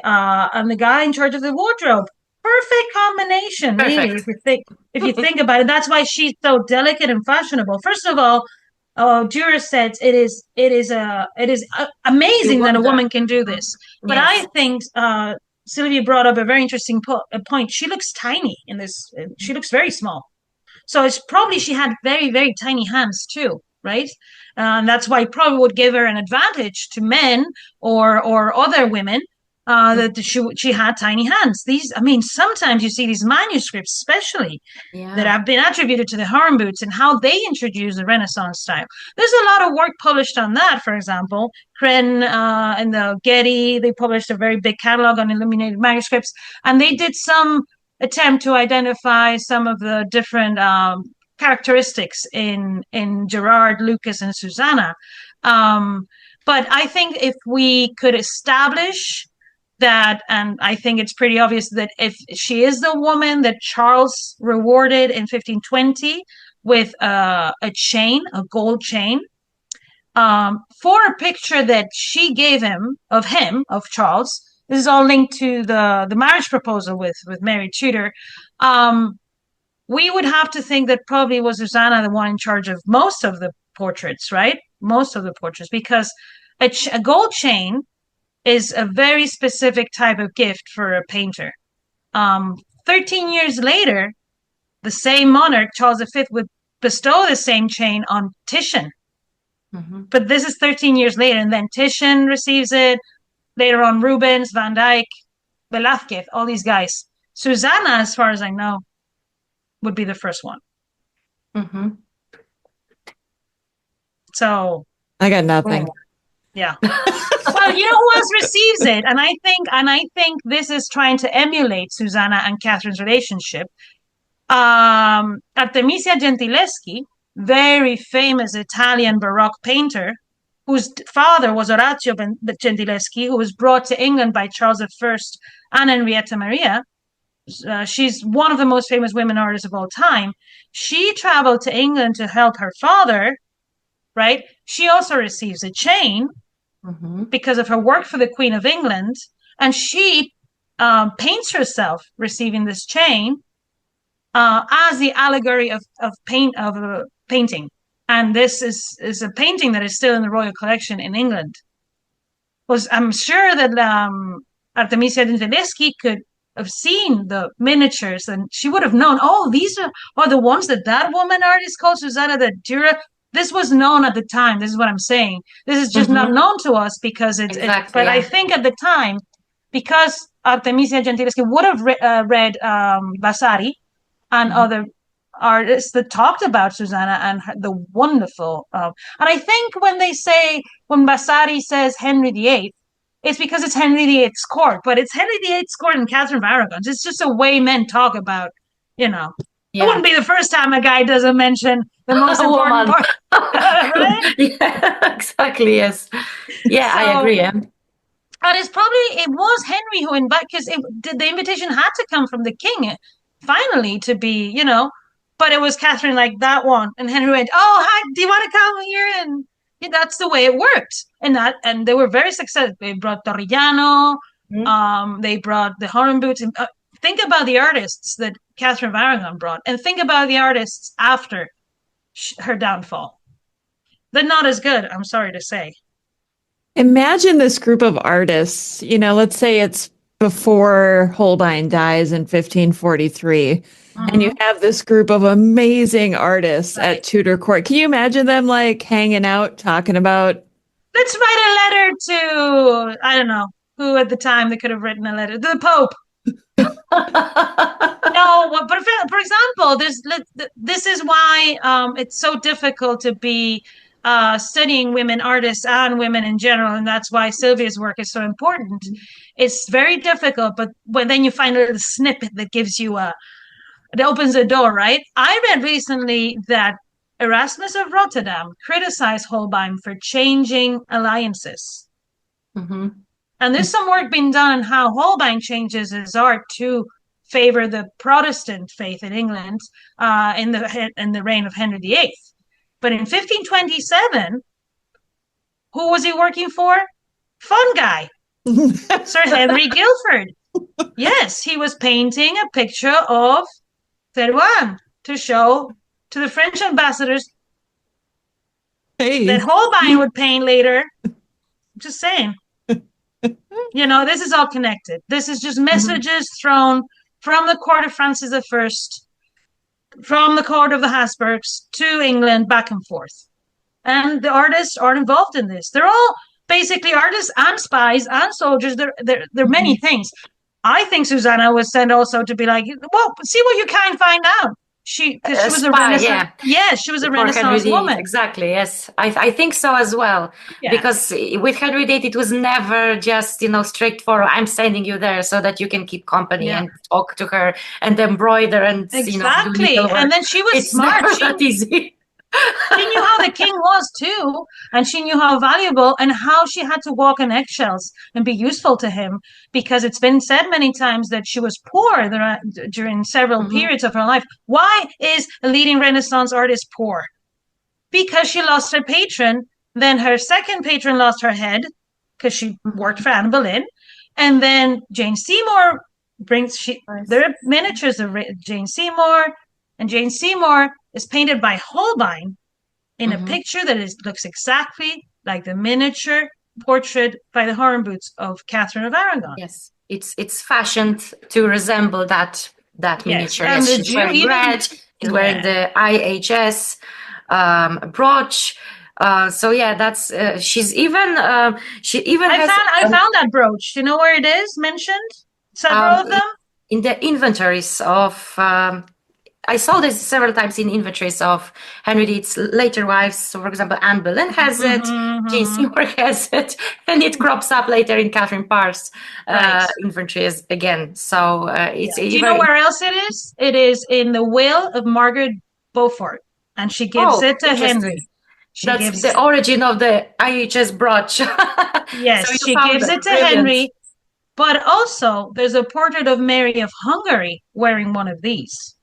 guy in charge of the wardrobe, perfect combination. Really, if you think about it, that's why she's so delicate and fashionable. First of all, Dürer said it is amazing that a woman can do this. But I think Sylvia brought up a very interesting point. She looks tiny in this. She looks very small. So it's probably she had very, very tiny hands too, right? That's why it probably would give her an advantage to men or other women. That she had tiny hands. Sometimes you see these manuscripts, especially that have been attributed to the Horenbouts and how they introduce the Renaissance style. There's a lot of work published on that. For example, Kren and the Getty, they published a very big catalog on illuminated manuscripts, and they did some attempt to identify some of the different characteristics in Gerard, Lucas, and Susannah. But I think if we could establish that, and I think it's pretty obvious that if she is the woman that Charles rewarded in 1520 with a chain, a gold chain, for a picture that she gave him, of Charles. This is all linked to the marriage proposal with Mary Tudor. We would have to think that probably was Susannah the one in charge of most of the portraits, right? Most of the portraits, because a gold chain is a very specific type of gift for a painter. 13 years later, the same monarch, Charles V, would bestow the same chain on Titian. But this is 13 years later, and then Titian receives it. Later on, Rubens, Van Dyck, Velázquez, all these guys. Susannah, as far as I know, would be the first one. So I got nothing. Yeah. Well, you know who else receives it? And I think this is trying to emulate Susannah and Catherine's relationship. Artemisia Gentileschi, very famous Italian Baroque painter, whose father was Orazio Gentileschi, who was brought to England by Charles I and Henrietta Maria. She's one of the most famous women artists of all time. She traveled to England to help her father, right? She also receives a chain because of her work for the Queen of England, and she paints herself receiving this chain as the allegory of painting. And this is a painting that is still in the Royal Collection in England. I'm sure that Artemisia Gentileschi could have seen the miniatures, and she would have known, these are the ones that woman artist called Susannah, that Dürer. This was known at the time. This is what I'm saying. This is just not known to us because but I think at the time, because Artemisia Gentileschi would have read Vasari and other artists that talked about Susannah and the wonderful. And I think when Vasari says Henry VIII, it's because it's Henry VIII's court, but it's Henry VIII's court and Catherine of Aragon's. It's just a way men talk about, It wouldn't be the first time a guy doesn't mention the most important part. Right? Yeah, exactly, yes. Yeah, so, I agree. Yeah. And it was Henry who invited, because the invitation had to come from the king, finally, to be, but it was Catherine like that one. And Henry went, hi, do you want to come here? And that's the way it worked. And they were very successful. They brought Torrigiano, they brought the Horenbouts. Think about the artists that Catherine of Aragon brought, and think about the artists after her downfall. They're not as good, I'm sorry to say. Imagine this group of artists, let's say it's before Holbein dies in 1543. and you have this group of amazing artists at Tudor Court. Can you imagine them like hanging out, talking about? Let's write a letter to, I don't know, who at the time they could have written a letter, the Pope. No, but for example, this is why it's so difficult to be studying women artists and women in general, and that's why Sylvia's work is so important. It's very difficult, but then you find a little snippet that gives you it opens a door, right? I read recently that Erasmus of Rotterdam criticized Holbein for changing alliances. Mm-hmm. And there's some work being done on how Holbein changes his art to favor the Protestant faith in England in the reign of Henry VIII. But in 1527, who was he working for? Fun guy, Sir Henry Guilford. Yes, he was painting a picture of Terouanne to show to the French ambassadors that Holbein would paint later. I'm just saying. This is all connected. This is just messages thrown from the court of Francis I, from the court of the Habsburgs to England, back and forth. And the artists are involved in this. They're all basically artists and spies and soldiers. They're many things. I think Susannah was sent also to be like, well, see what you can find out. She was a Renaissance. Yes, she was a Renaissance woman. Exactly. Yes, I think so as well. Yeah. Because with Henry VIII, it was never just straightforward. I'm sending you there so that you can keep company and talk to her and embroider and exactly. And then she was smart. Never that easy. She knew how the king was too, and she knew how valuable and how she had to walk on eggshells and be useful to him, because it's been said many times that she was poor during several periods of her life. Why is a leading Renaissance artist poor? Because she lost her patron, then her second patron lost her head because she worked for Anne Boleyn, and then Jane Seymour there are miniatures of Jane Seymour, and Jane Seymour is painted by Holbein in a picture that looks exactly like the miniature portrait by the Horenbouts of Catherine of Aragon. Yes, it's fashioned to resemble that miniature. And yes, she's wearing red. She's wearing the IHS brooch. So yeah, that's she's even she even has. I found that brooch. Do you know where it is mentioned? Several of them in the inventories of. I saw this several times in inventories of Henry VIII's later wives. So, for example, Anne Boleyn has it, Jane Seymour has it, and it crops up later in Catherine Parr's inventories again. So it's. Do you know where else it is? It is in the will of Margaret Beaufort, and she gives it to Henry. That's the origin of the IHS brooch. Yes, so she gives it to Henry. But also, there's a portrait of Mary of Hungary wearing one of these.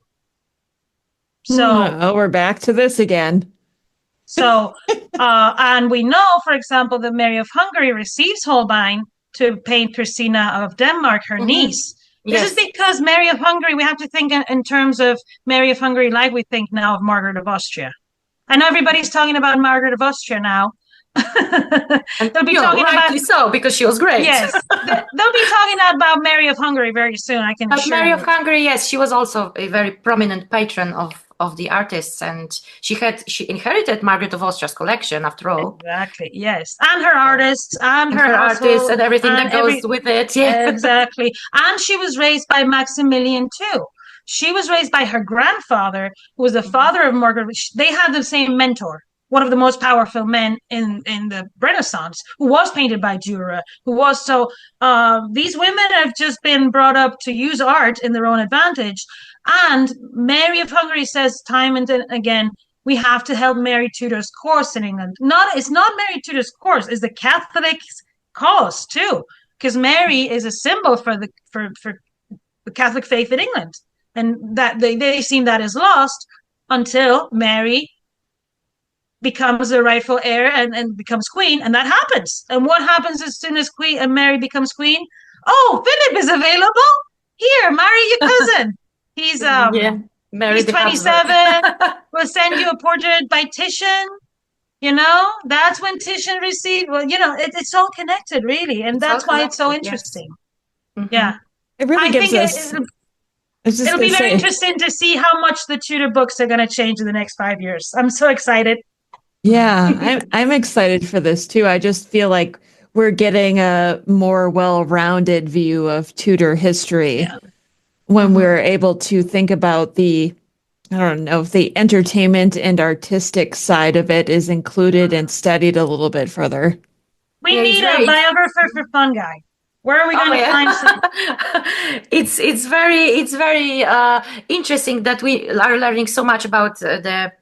So we're back to this again. So, and we know, for example, that Mary of Hungary receives Holbein to paint Christina of Denmark, her niece. This is because Mary of Hungary, we have to think in terms of Mary of Hungary like we think now of Margaret of Austria. I know everybody's talking about Margaret of Austria now. And they'll be talking rightly so, because she was great. Yes, they'll be talking about Mary of Hungary very soon. I can. But Mary of Hungary, yes, she was also a very prominent patron of the artists, and she inherited Margaret of Austria's collection after all. Exactly. Yes, and her artists and her artists and everything that goes with it. Yeah, exactly. And she was raised by Maximilian too. She was raised by her grandfather, who was the father of Margaret. They had the same mentor, one of the most powerful men in the Renaissance, who was painted by Dürer, who was so. These women have just been brought up to use art in their own advantage. And Mary of Hungary says time and again, we have to help Mary Tudor's cause in England. It's not Mary Tudor's cause; it's the Catholics' cause too, because Mary is a symbol for the Catholic faith in England, and that they seem that is lost until Mary becomes the rightful heir and becomes queen, and that happens. And what happens as soon as Queen and Mary becomes queen? Oh, Philip is available. Here, marry your cousin. He's he's 27. We'll send you a portrait by Titian. That's when Titian received. Well, it's all connected, really, and that's why it's so interesting. Yes. Yeah, it really gives us. was just It'll gonna be very say, interesting to see how much the Tudor books are going to change in the next 5 years. I'm so excited. yeah, I'm excited for this too. I just feel like we're getting a more well-rounded view of Tudor history when we're able to think about I don't know if the entertainment and artistic side of it is included and studied a little bit further. We Yeah, it's need a very biographer for Fun Guy. Where are we going to find some? It's very interesting that we are learning so much about the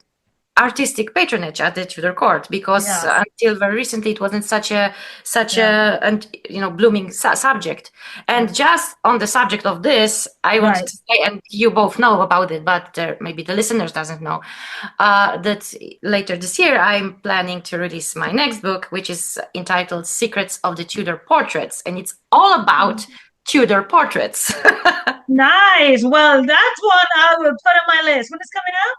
artistic patronage at the Tudor court, because Yeah. until very recently it wasn't such a and blooming subject. And just on the subject of this, I wanted Right. to say, and you both know about it, but maybe the listeners doesn't know, that later this year I'm planning to release my next book, which is entitled Secrets of the Tudor Portraits, and it's all about Tudor portraits. Nice. Well, that's one I will put on my list. When is it coming out?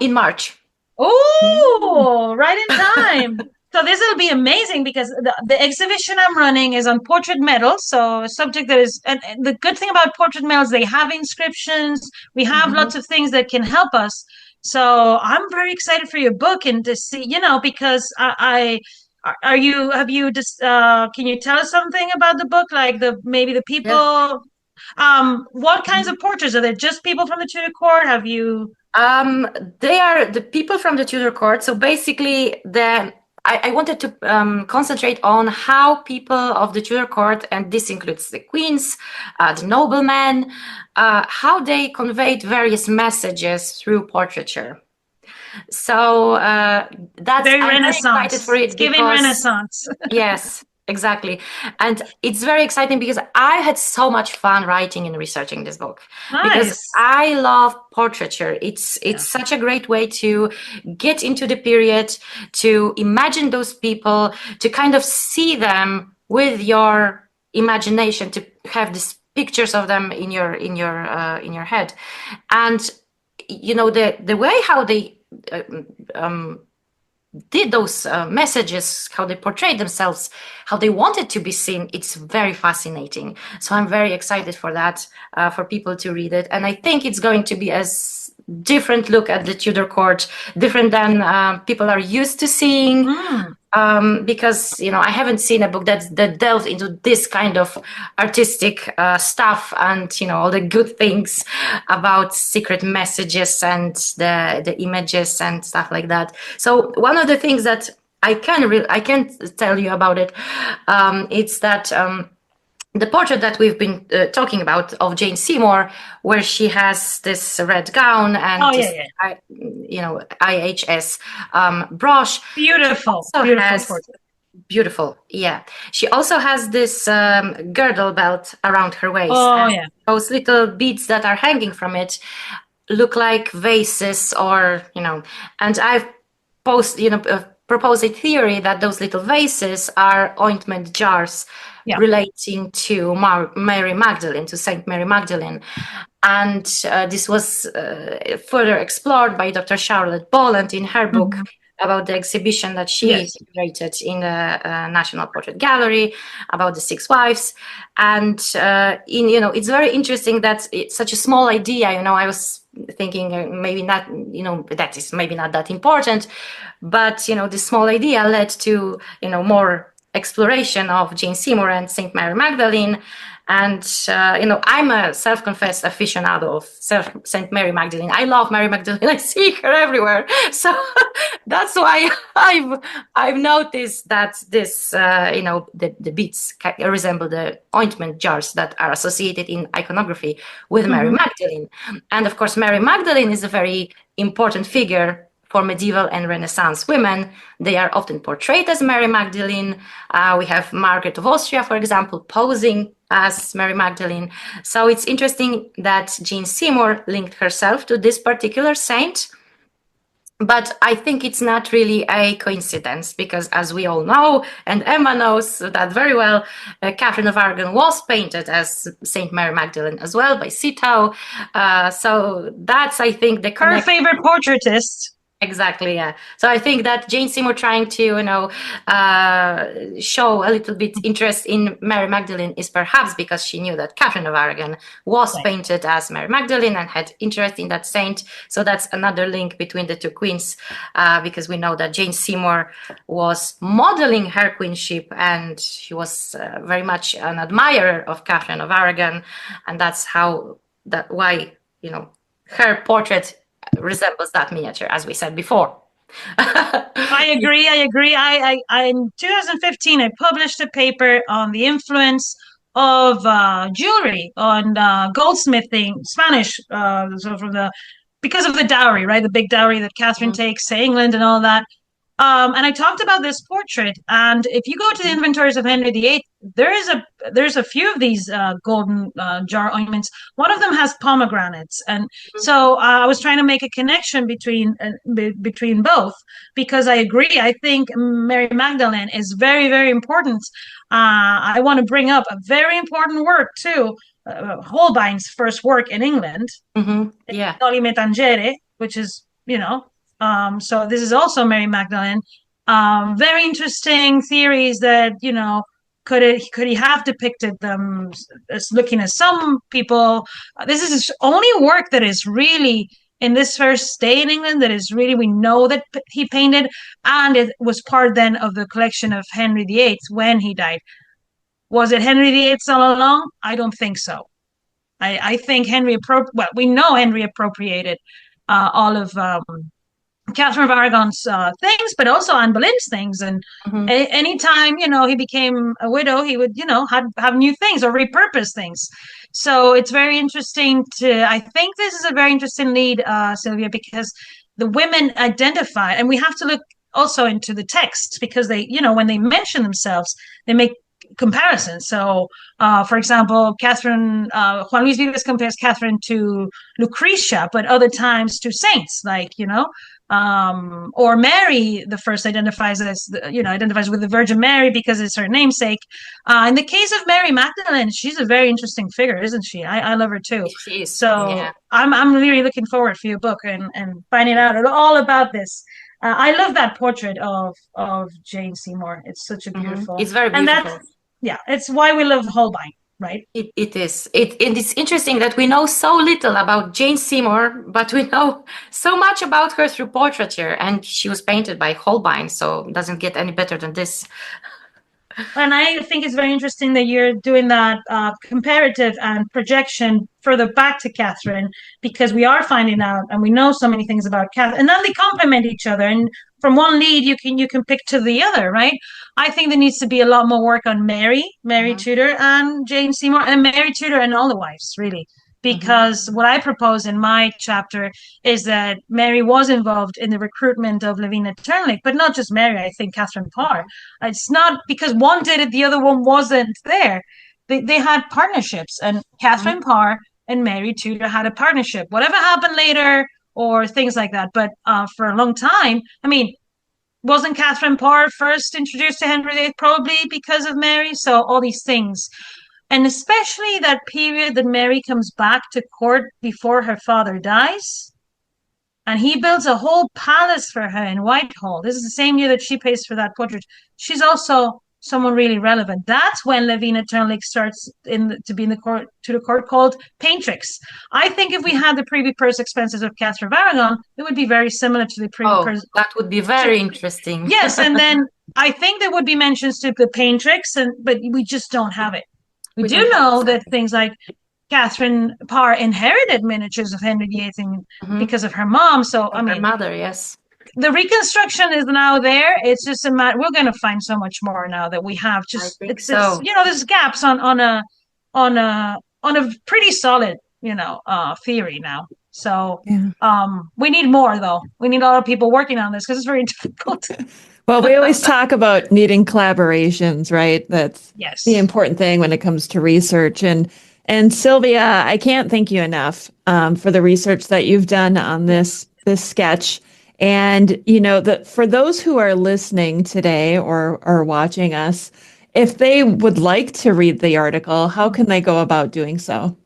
In March. Oh, right in time. So this will be amazing because the exhibition I'm running is on portrait medals. So a subject that is, and the good thing about portrait medals, they have inscriptions. We have lots of things that can help us. So I'm very excited for your book and to see, because have you just, can you tell us something about the book? Like maybe the people, what kinds of portraits? Are there just people from the Tudor court? Have you? They are the people from the Tudor court. So basically, I wanted to concentrate on how people of the Tudor court, and this includes the queens, the noblemen, how they conveyed various messages through portraiture. So that's Very I'm Renaissance. very excited for it. It's giving Renaissance. Yes, exactly. And it's very exciting because I had so much fun writing and researching this book. Because Nice. I love portraiture. It's such a great way to get into the period, to imagine those people, to kind of see them with your imagination, to have these pictures of them in your head. And the way how they did those messages, how they portrayed themselves, how they wanted to be seen, it's very fascinating. So I'm very excited for that, for people to read it. And I think it's going to be a different look at the Tudor court, different than people are used to seeing. Because I haven't seen a book that delved into this kind of artistic stuff and all the good things about secret messages and the images and stuff like that. So one of the things that I can tell you about it, it's that the portrait that we've been talking about of Jane Seymour, where she has this red gown and IHS brush. Beautiful. Beautiful. Yeah. She also has this girdle belt around her waist. Those little beads that are hanging from it look like vases and I've proposed a theory that those little vases are ointment jars relating to Mary Magdalene, to Saint Mary Magdalene. And this was further explored by Dr. Charlotte Boland in her book about the exhibition that she created in the National Portrait Gallery about the Six Wives. And it's very interesting that it's such a small idea. I was thinking maybe not, that is maybe not that important, but this small idea led to more exploration of Jane Seymour and Saint Mary Magdalene. And I'm a self-confessed aficionado of Saint Mary Magdalene. I love Mary Magdalene. I see her everywhere. So that's why I've noticed that this the beads resemble the ointment jars that are associated in iconography with Mary Magdalene. And of course, Mary Magdalene is a very important figure for medieval and Renaissance women. They are often portrayed as Mary Magdalene. We have Margaret of Austria, for example, posing as Mary Magdalene. So it's interesting that Jane Seymour linked herself to this particular saint. But I think it's not really a coincidence because, as we all know, and Emma knows that very well, Catherine of Aragon was painted as Saint Mary Magdalene as well by Citeaux. So that's, I think, her favorite portraitist. Exactly, yeah. So I think that Jane Seymour trying to, show a little bit interest in Mary Magdalene is perhaps because she knew that Catherine of Aragon was Right. painted as Mary Magdalene and had interest in that saint. So that's another link between the two queens, because we know that Jane Seymour was modeling her queenship, and she was very much an admirer of Catherine of Aragon, and that's why her portrait resembles that miniature, as we said before. I agree. In 2015, I published a paper on the influence of jewelry on goldsmithing, Spanish, so because of the dowry, right? The big dowry that Catherine takes to England and all that. And I talked about this portrait, and if you go to the inventories of Henry VIII, there's a few of these golden jar ointments. One of them has pomegranates, and so I was trying to make a connection between both, because I agree. I think Mary Magdalene is very, very important. I want to bring up a very important work too, Holbein's first work in England, Yeah. Noli Me Tangere, which is so this is also Mary Magdalene. Very interesting theories that, could he have depicted them as looking as some people? This is his only work that is really in this first stay in England that is really, we know that he painted, and it was part then of the collection of Henry VIII when he died. Was it Henry VIII all along? I don't think so. I think we know Henry appropriated all of Catherine of Aragon's things, but also Anne Boleyn's things. And anytime, he became a widow, he would, have new things or repurpose things. So it's very interesting I think this is a very interesting lead, Sylvia, because the women identify, and we have to look also into the text, because they, when they mention themselves, they make comparisons. So, for example, Juan Luis Vives compares Catherine to Lucretia, but other times to saints, like, or Mary, the first identifies with the Virgin Mary because it's her namesake. In the case of Mary Magdalene, she's a very interesting figure, isn't she? I love her too. She is. So Yeah. I'm really looking forward for your book and finding out all about this. I love that portrait of Jane Seymour. It's such a beautiful. It's very beautiful. And it's why we love Holbein, right? It is. It's interesting that we know so little about Jane Seymour, but we know so much about her through portraiture, and she was painted by Holbein, so it doesn't get any better than this. And I think it's very interesting that you're doing that comparative and projection further back to Catherine, because we are finding out, and we know so many things about Catherine, and then they complement each other. And from one lead, you can pick to the other, right? I think there needs to be a lot more work on Mary Tudor, and Jane Seymour, and Mary Tudor and all the wives, really. Because what I propose in my chapter is that Mary was involved in the recruitment of Lavina Turnley, but not just Mary. I think Catherine Parr. It's not because one did it, the other one wasn't there. They had partnerships, and Catherine Parr and Mary Tudor had a partnership. Whatever happened later or things like that, but for a long time, I mean, wasn't Catherine Parr first introduced to Henry VIII probably because of Mary? So all these things. And especially that period that Mary comes back to court before her father dies. And he builds a whole palace for her in Whitehall. This is the same year that she pays for that portrait. She's also someone really relevant. That's when Lavina Turnley starts to be in the court called paintrix. I think if we had the privy purse expenses of Catherine of Aragon, it would be very similar to the privy purse. That would be very interesting. Yes, and then I think there would be mentions to the paintrix, but we just don't have it. We do know that things like Catherine Parr inherited miniatures of Henry VIII because of her mom. So, I mean, her mother, yes. The reconstruction is now there. It's just a matter. We're going to find so much more now that we have. Just it's there's gaps on a pretty solid theory now. So we need more, though. We need a lot of people working on this because it's very difficult. Well, we always talk about needing collaborations, right? That's the important thing when it comes to research. And Sylvia, I can't thank you enough for the research that you've done on this sketch. And, for those who are listening today or watching us, if they would like to read the article, how can they go about doing so?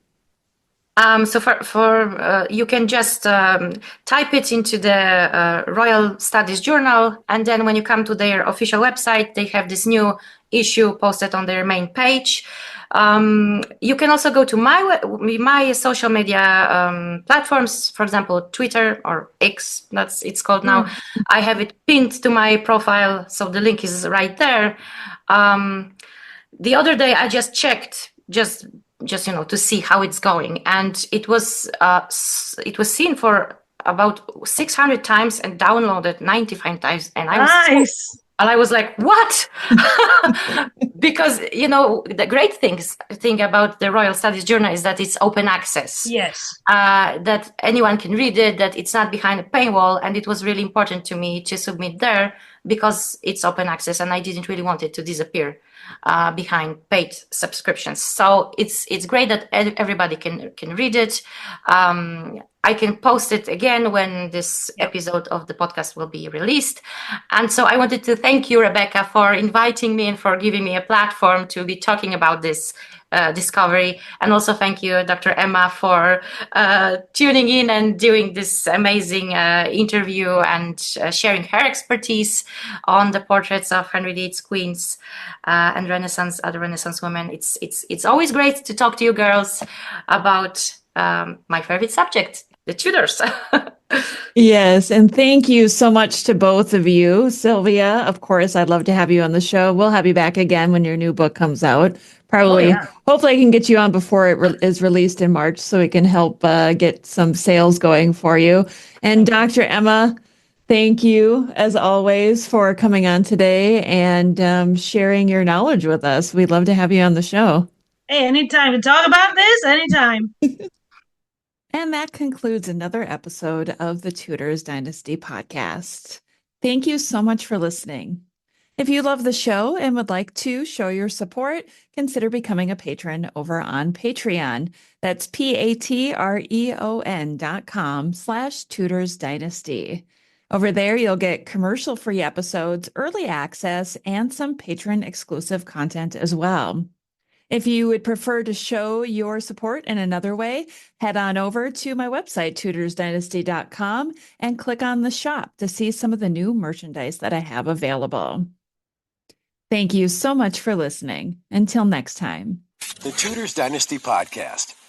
So for you can just type it into the Royal Studies Journal, and then when you come to their official website, they have this new issue posted on their main page. You can also go to my social media platforms, for example, Twitter or X, it's called now. I have it pinned to my profile, so the link is right there. The other day I just checked, just to see how it's going, and it was seen for about 600 times and downloaded 95 times, and I was like, what? Because, the great thing about the Royal Studies Journal is that it's open access. Yes. That anyone can read it, that it's not behind a paywall. And it was really important to me to submit there because it's open access, and I didn't really want it to disappear behind paid subscriptions. So it's great that everybody can read it. I can post it again when this episode of the podcast will be released. And so I wanted to thank you, Rebecca, for inviting me and for giving me a platform to be talking about this discovery. And also thank you, Dr. Emma, for tuning in and doing this amazing interview and sharing her expertise on the portraits of Henry VIII's queens and other Renaissance women. It's always great to talk to you girls about my favorite subject, the Tudors. Yes, and thank you so much to both of you. Sylvia, of course, I'd love to have you on the show. We'll have you back again when your new book comes out. Probably, hopefully I can get you on before it is released in March so we can help get some sales going for you. And Dr. Emma, thank you, as always, for coming on today and sharing your knowledge with us. We'd love to have you on the show. Hey, anytime to talk about this, anytime. And that concludes another episode of the Tudors Dynasty podcast. Thank you so much for listening. If you love the show and would like to show your support, consider becoming a patron over on Patreon. That's patreon.com/Tudors Dynasty. Over there, you'll get commercial-free episodes, early access, and some patron-exclusive content as well. If you would prefer to show your support in another way, head on over to my website, tudorsdynasty.com, and click on the shop to see some of the new merchandise that I have available. Thank you so much for listening. Until next time. The Tudors Dynasty Podcast.